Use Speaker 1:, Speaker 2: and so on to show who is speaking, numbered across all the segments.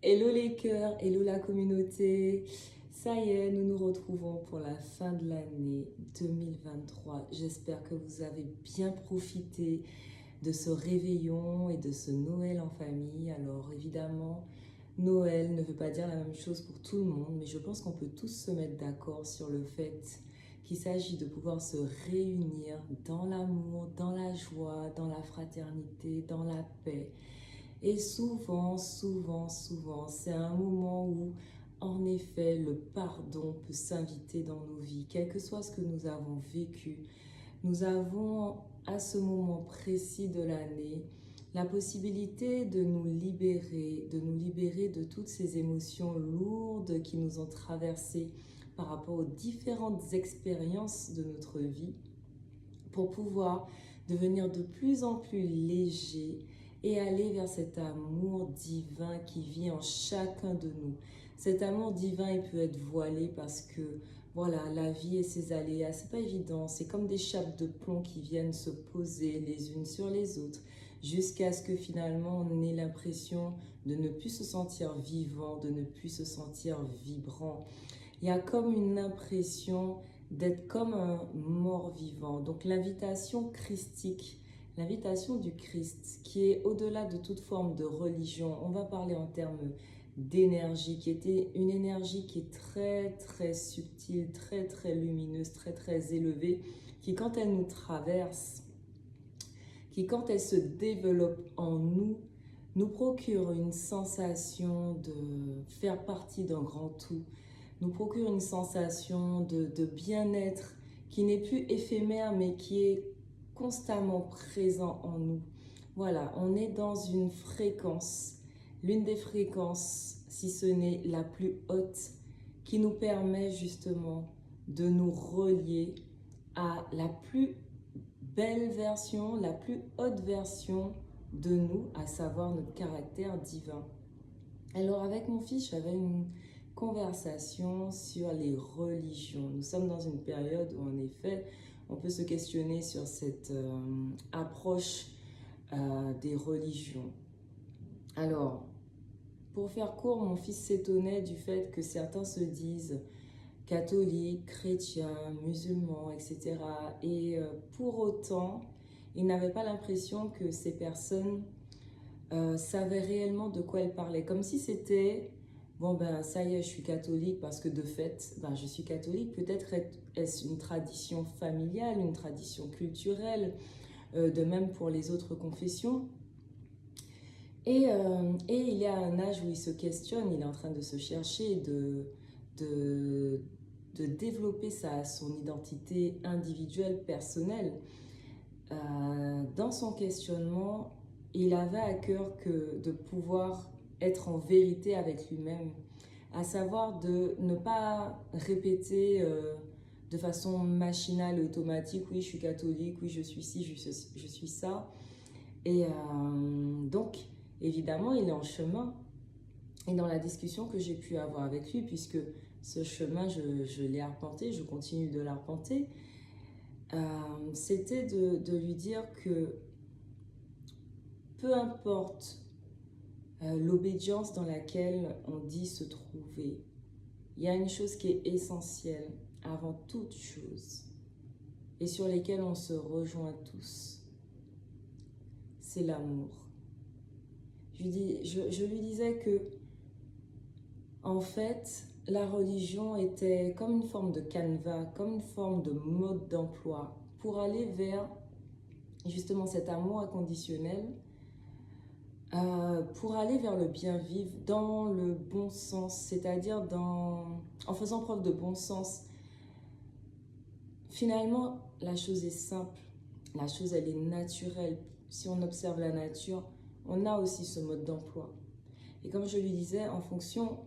Speaker 1: Hello les cœurs, hello la communauté. Ça y est, nous nous retrouvons pour la fin de l'année 2023. J'espère que vous avez bien profité de ce réveillon et de ce Noël en famille. Alors évidemment, Noël ne veut pas dire la même chose pour tout le monde, mais je pense qu'on peut tous se mettre d'accord sur le fait qu'il s'agit de pouvoir se réunir dans l'amour, dans la joie, dans la fraternité, dans la paix. Et souvent, c'est un moment où, en effet, le pardon peut s'inviter dans nos vies, quel que soit ce que nous avons vécu. Nous avons, à ce moment précis de l'année, la possibilité de nous libérer de toutes ces émotions lourdes qui nous ont traversées par rapport aux différentes expériences de notre vie, pour pouvoir devenir de plus en plus léger et aller vers cet amour divin qui vit en chacun de nous. Cet amour divin, il peut être voilé parce que, voilà, la vie et ses aléas, c'est pas évident. C'est comme des chapes de plomb qui viennent se poser les unes sur les autres jusqu'à ce que finalement on ait l'impression de ne plus se sentir vivant, de ne plus se sentir vibrant. Il y a comme une impression d'être comme un mort-vivant. Donc l'invitation christique, l'invitation du Christ, qui est au-delà de toute forme de religion, on va parler en termes d'énergie, qui était une énergie qui est très subtile, très lumineuse, très élevée, qui quand elle nous traverse, qui quand elle se développe en nous, nous procure une sensation de faire partie d'un grand tout, nous procure une sensation de bien-être qui n'est plus éphémère mais qui est constamment présent en nous. Voilà, on est dans une fréquence, l'une des fréquences, si ce n'est la plus haute, qui nous permet justement de nous relier à la plus belle version, la plus haute version de nous, à savoir notre caractère divin. Alors avec mon fils, j'avais une conversation sur les religions. Nous sommes dans une période où en effet, on peut se questionner sur cette approche des religions. Alors, pour faire court, mon fils s'étonnait du fait que certains se disent catholiques, chrétiens, musulmans, etc. Et pour autant, il n'avait pas l'impression que ces personnes savaient réellement de quoi elles parlaient. Comme si c'était, bon ben ça y est, je suis catholique parce que de fait, ben, je suis catholique. Peut-être est-ce une tradition familiale, une tradition culturelle, de même pour les autres confessions. Et il y a un âge où il se questionne, il est en train de se chercher, de, développer son identité individuelle, personnelle. Dans son questionnement, il avait à cœur de pouvoir être en vérité avec lui-même, à savoir de ne pas répéter de façon machinale et automatique, oui je suis catholique, oui je suis ci, je suis ça. Et donc, évidemment, il est en chemin. Et dans la discussion que j'ai pu avoir avec lui, puisque ce chemin, je l'ai arpenté, je continue de l'arpenter, c'était de lui dire que peu importe l'obédience dans laquelle on dit se trouver, il y a une chose qui est essentielle avant toute chose et sur lesquelles on se rejoint tous, c'est l'amour. Je lui disais que, en fait, la religion était comme une forme de canevas, comme une forme de mode d'emploi pour aller vers justement cet amour inconditionnel, pour aller vers le bien vivre dans le bon sens, c'est-à-dire en faisant preuve de bon sens. Finalement, la chose est simple, la chose elle est naturelle. Si on observe la nature, on a aussi ce mode d'emploi. Et comme je lui disais, en fonction,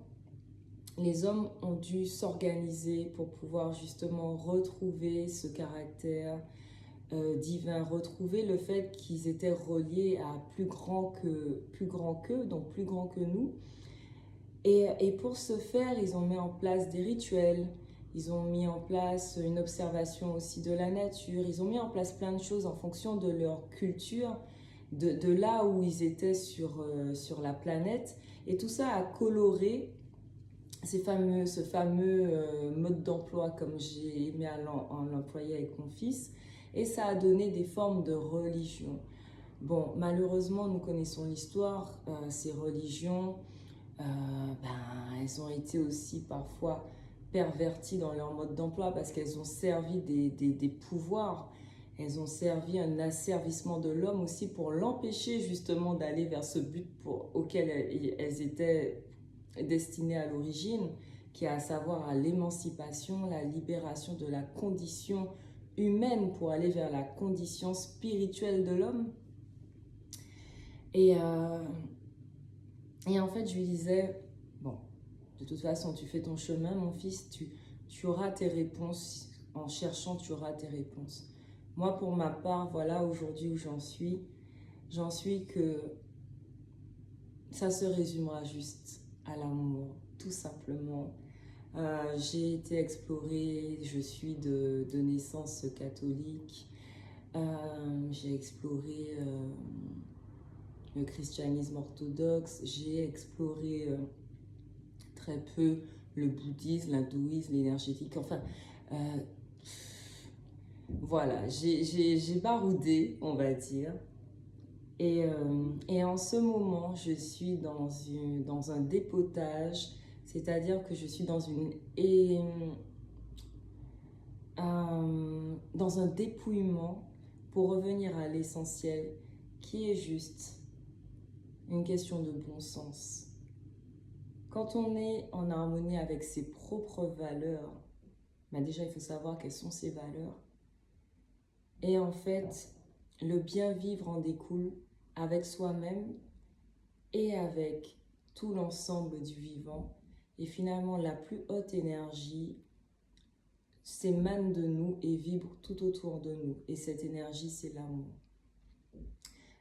Speaker 1: les hommes ont dû s'organiser pour pouvoir justement retrouver ce caractère divin, retrouver le fait qu'ils étaient reliés à plus grand qu'eux, donc plus grand que nous. Et pour ce faire, ils ont mis en place des rituels, ils ont mis en place une observation aussi de la nature, ils ont mis en place plein de choses en fonction de leur culture de là où ils étaient sur la planète. Et tout ça a coloré ce fameux mode d'emploi comme j'ai aimé à l'employer avec mon fils. Et ça a donné des formes de religion. Bon, malheureusement, nous connaissons l'histoire. Ces religions, elles ont été aussi parfois perverties dans leur mode d'emploi parce qu'elles ont servi des pouvoirs. Elles ont servi un asservissement de l'homme aussi pour l'empêcher justement d'aller vers ce but auquel elles étaient destinées à l'origine, qui est à savoir à l'émancipation, la libération de la condition humaine pour aller vers la condition spirituelle de l'homme. Et en fait, je lui disais, bon, de toute façon, tu fais ton chemin, mon fils, tu auras tes réponses. En cherchant, tu auras tes réponses. Moi, pour ma part, voilà aujourd'hui où j'en suis. J'en suis que ça se résumera juste à l'amour, tout simplement. J'ai été explorée, je suis de naissance catholique. J'ai exploré le christianisme orthodoxe, j'ai exploré très peu le bouddhisme, l'hindouisme, l'énergétique, enfin, voilà, j'ai baroudé, on va dire. Et en ce moment, je suis dans un dépotage, c'est-à-dire que je suis dans un dépouillement pour revenir à l'essentiel, qui est juste une question de bon sens. Quand on est en harmonie avec ses propres valeurs, déjà il faut savoir quelles sont ces valeurs. Et en fait, le bien vivre en découle avec soi-même et avec tout l'ensemble du vivant. Et finalement, la plus haute énergie s'émane de nous et vibre tout autour de nous. Et cette énergie, c'est l'amour.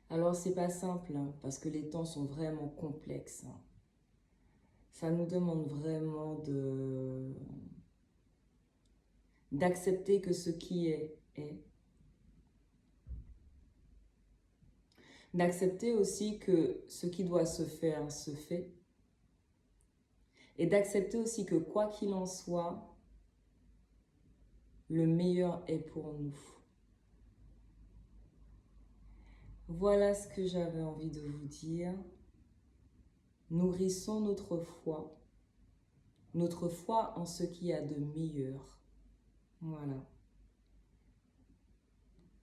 Speaker 1: Alors, c'est pas simple, hein, parce que les temps sont vraiment complexes. Hein. Ça nous demande vraiment d'accepter que ce qui est, est. D'accepter aussi que ce qui doit se faire, se fait. Et d'accepter aussi que quoi qu'il en soit, le meilleur est pour nous. Voilà ce que j'avais envie de vous dire. Nourrissons notre foi en ce qu'il y a de meilleur. Voilà.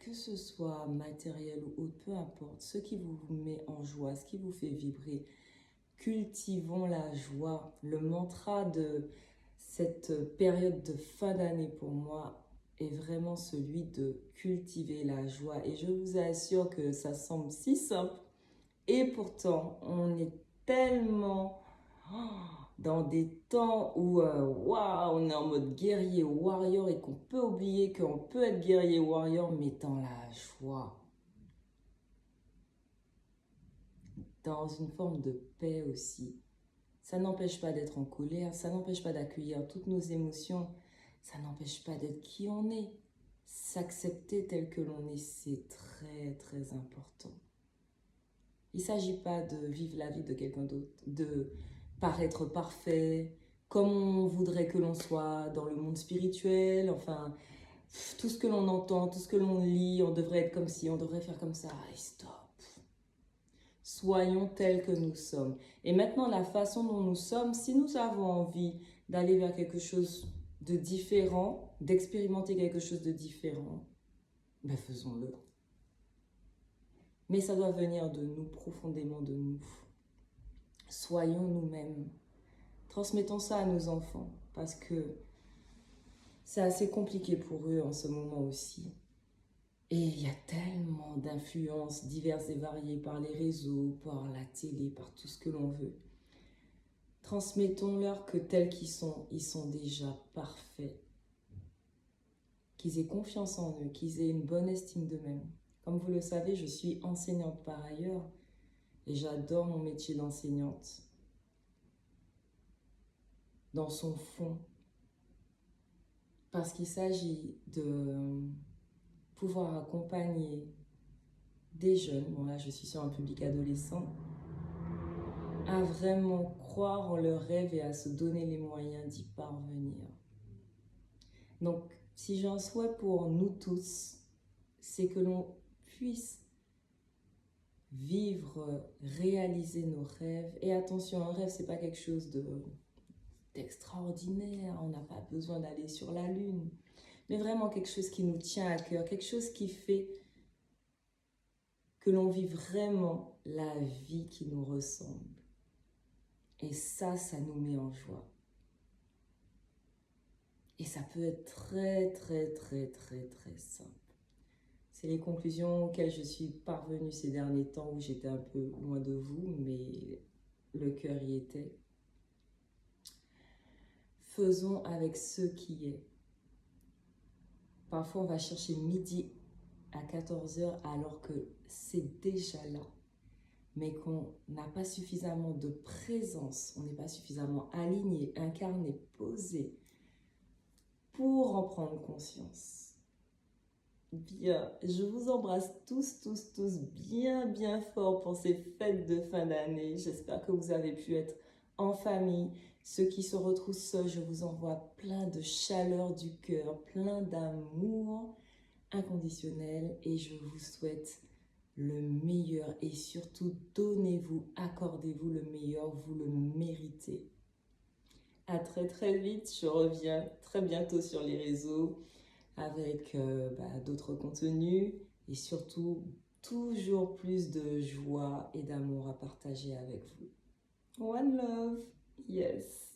Speaker 1: Que ce soit matériel ou autre, peu importe, ce qui vous met en joie, ce qui vous fait vibrer, cultivons la joie. Le mantra de cette période de fin d'année pour moi est vraiment celui de cultiver la joie. Et je vous assure que ça semble si simple. Et pourtant, on est tellement dans des temps où on est en mode guerrier warrior et qu'on peut oublier qu'on peut être guerrier warrior, mais dans la joie. Dans une forme de paix aussi. Ça n'empêche pas d'être en colère, ça n'empêche pas d'accueillir toutes nos émotions, ça n'empêche pas d'être qui on est. S'accepter tel que l'on est, c'est très très important. Il ne s'agit pas de vivre la vie de quelqu'un d'autre, de paraître parfait, comme on voudrait que l'on soit dans le monde spirituel, enfin, tout ce que l'on entend, tout ce que l'on lit, on devrait être comme ci, on devrait faire comme ça, et stop. Soyons tels que nous sommes. Et maintenant, la façon dont nous sommes, si nous avons envie d'aller vers quelque chose de différent, d'expérimenter quelque chose de différent, ben faisons-le. Mais ça doit venir de nous, profondément de nous. Soyons nous-mêmes. Transmettons ça à nos enfants, parce que c'est assez compliqué pour eux en ce moment aussi. Et il y a tellement d'influences diverses et variées par les réseaux, par la télé, par tout ce que l'on veut. Transmettons-leur que tels qu'ils sont, ils sont déjà parfaits. Qu'ils aient confiance en eux, qu'ils aient une bonne estime d'eux-mêmes. Comme vous le savez, je suis enseignante par ailleurs et j'adore mon métier d'enseignante. Dans son fond, parce qu'il s'agit de pouvoir accompagner des jeunes, bon là je suis sur un public adolescent, à vraiment croire en leurs rêves et à se donner les moyens d'y parvenir. Donc, si j'ai un souhait pour nous tous, c'est que l'on puisse vivre, réaliser nos rêves. Et attention, un rêve, c'est pas quelque chose d'extraordinaire. On n'a pas besoin d'aller sur la lune. Mais vraiment quelque chose qui nous tient à cœur, quelque chose qui fait que l'on vit vraiment la vie qui nous ressemble. Et ça nous met en joie. Et ça peut être très simple. C'est les conclusions auxquelles je suis parvenue ces derniers temps où j'étais un peu loin de vous, mais le cœur y était. Faisons avec ce qui est. Parfois, on va chercher midi à 14 h alors que c'est déjà là, mais qu'on n'a pas suffisamment de présence, on n'est pas suffisamment aligné, incarné, posé pour en prendre conscience. Bien, je vous embrasse tous bien fort pour ces fêtes de fin d'année. J'espère que vous avez pu être en famille. Ceux qui se retrouvent seuls, je vous envoie plein de chaleur du cœur, plein d'amour inconditionnel et je vous souhaite le meilleur et surtout donnez-vous, accordez-vous le meilleur, vous le méritez. À très vite, je reviens très bientôt sur les réseaux avec d'autres contenus et surtout toujours plus de joie et d'amour à partager avec vous. One love, yes.